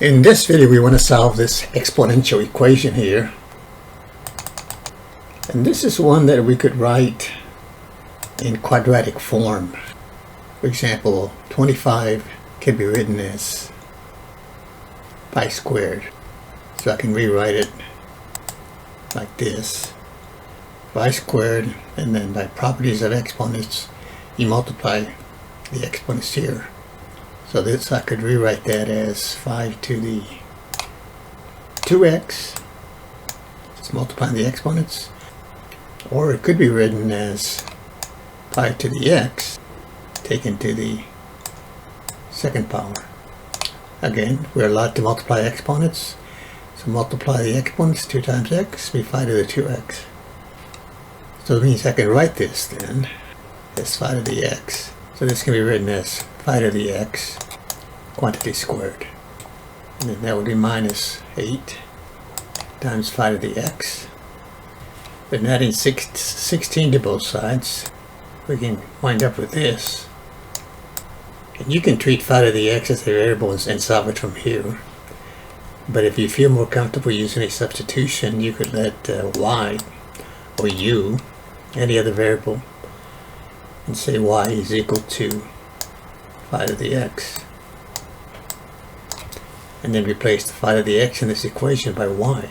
In this video, we want to solve this exponential equation here. And this is one that we could write in quadratic form. For example, 25 can be written as pi squared. So I can rewrite it like this. Pi squared, and then by properties of exponents, you multiply the exponents here. So this, I could rewrite that as 5 to the 2x. It's multiplying the exponents. Or it could be written as 5 to the x taken to the second power. Again, we're allowed to multiply exponents. So multiply the exponents, 2 times x, be 5 to the 2x. So it means I can write this then as 5 to the x. So this can be written as 5 to the x quantity squared. And then that would be minus 8 times 5 to the x. Then adding 16 to both sides, we can wind up with this. And you can treat 5 to the x as a variable and solve it from here. But if you feel more comfortable using a substitution, you could let y or u, any other variable, and say y is equal to 5 to the x. And then replace the 5 to the x in this equation by y.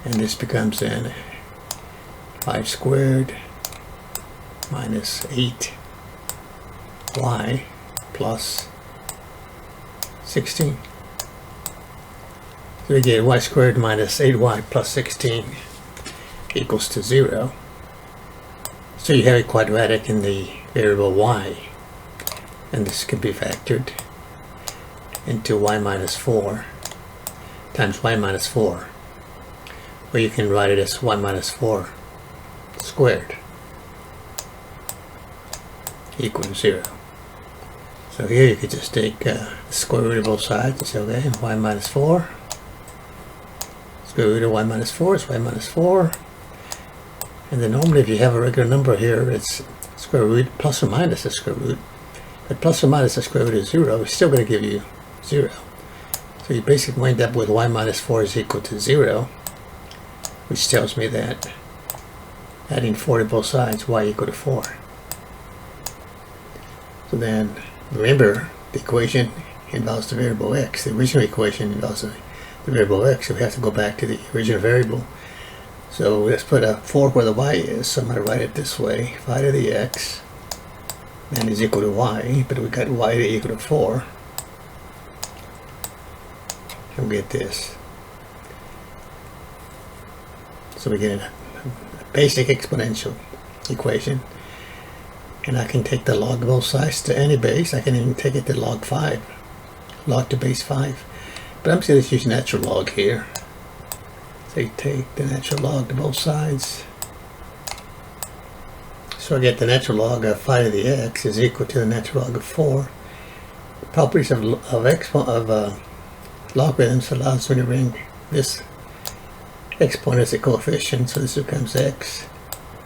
And this becomes then 5 squared minus 8y plus 16. So we get y squared minus 8y plus 16 equals to 0. So you have a quadratic in the variable y, and this can be factored into y minus 4 times y minus 4, or you can write it as y minus 4 squared equal to 0. So here you could just take the square root of both sides and say, okay, y minus 4, square root of y minus 4 is y minus 4. And then normally if you have a regular number here, it's square root plus or minus the square root. But plus or minus the square root of 0 is still going to give you 0. So you basically wind up with y minus 4 is equal to 0, which tells me that adding 4 to both sides, y equal to 4. So then, remember, the equation involves the variable x. The original equation involves the variable x, so we have to go back to the original variable. So let's put a 4 where the y is. So I'm going to write it this way: 5 to the x, and is equal to y, but we got y equal to 4. And we get this. So we get a basic exponential equation. And I can take the log of both sides to any base. I can even take it to log 5. Log to base 5. But I'm just going to use natural log here. So you take the natural log to both sides. So I get the natural log of 5 to the x is equal to the natural log of 4. The properties of logarithms allows me to bring this exponent as a coefficient. So this becomes x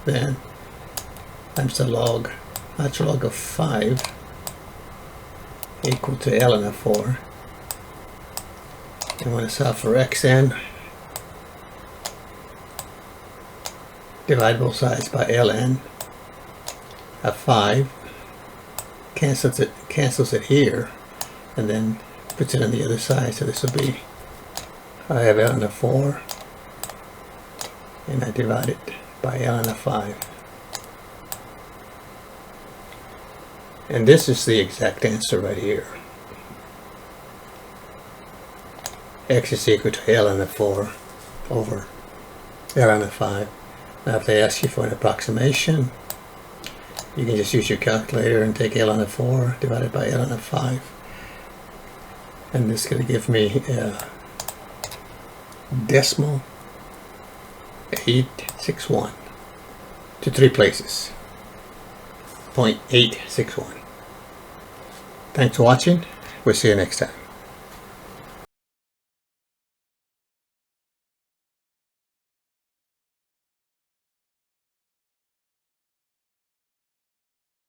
then times the log, natural log of 5 equal to ln of 4. And when I solve for x then, divide both sides by ln of 5, cancels it here, and then puts it on the other side. So this will be, I have ln of 4, and I divide it by ln of 5. And this is the exact answer right here. X is equal to ln of 4 over ln of 5. Now if they ask you for an approximation, you can just use your calculator and take ln of 4 divided by ln of 5. And this is going to give me decimal 861 to 3 places. 0.861. Thanks for watching. We'll see you next time.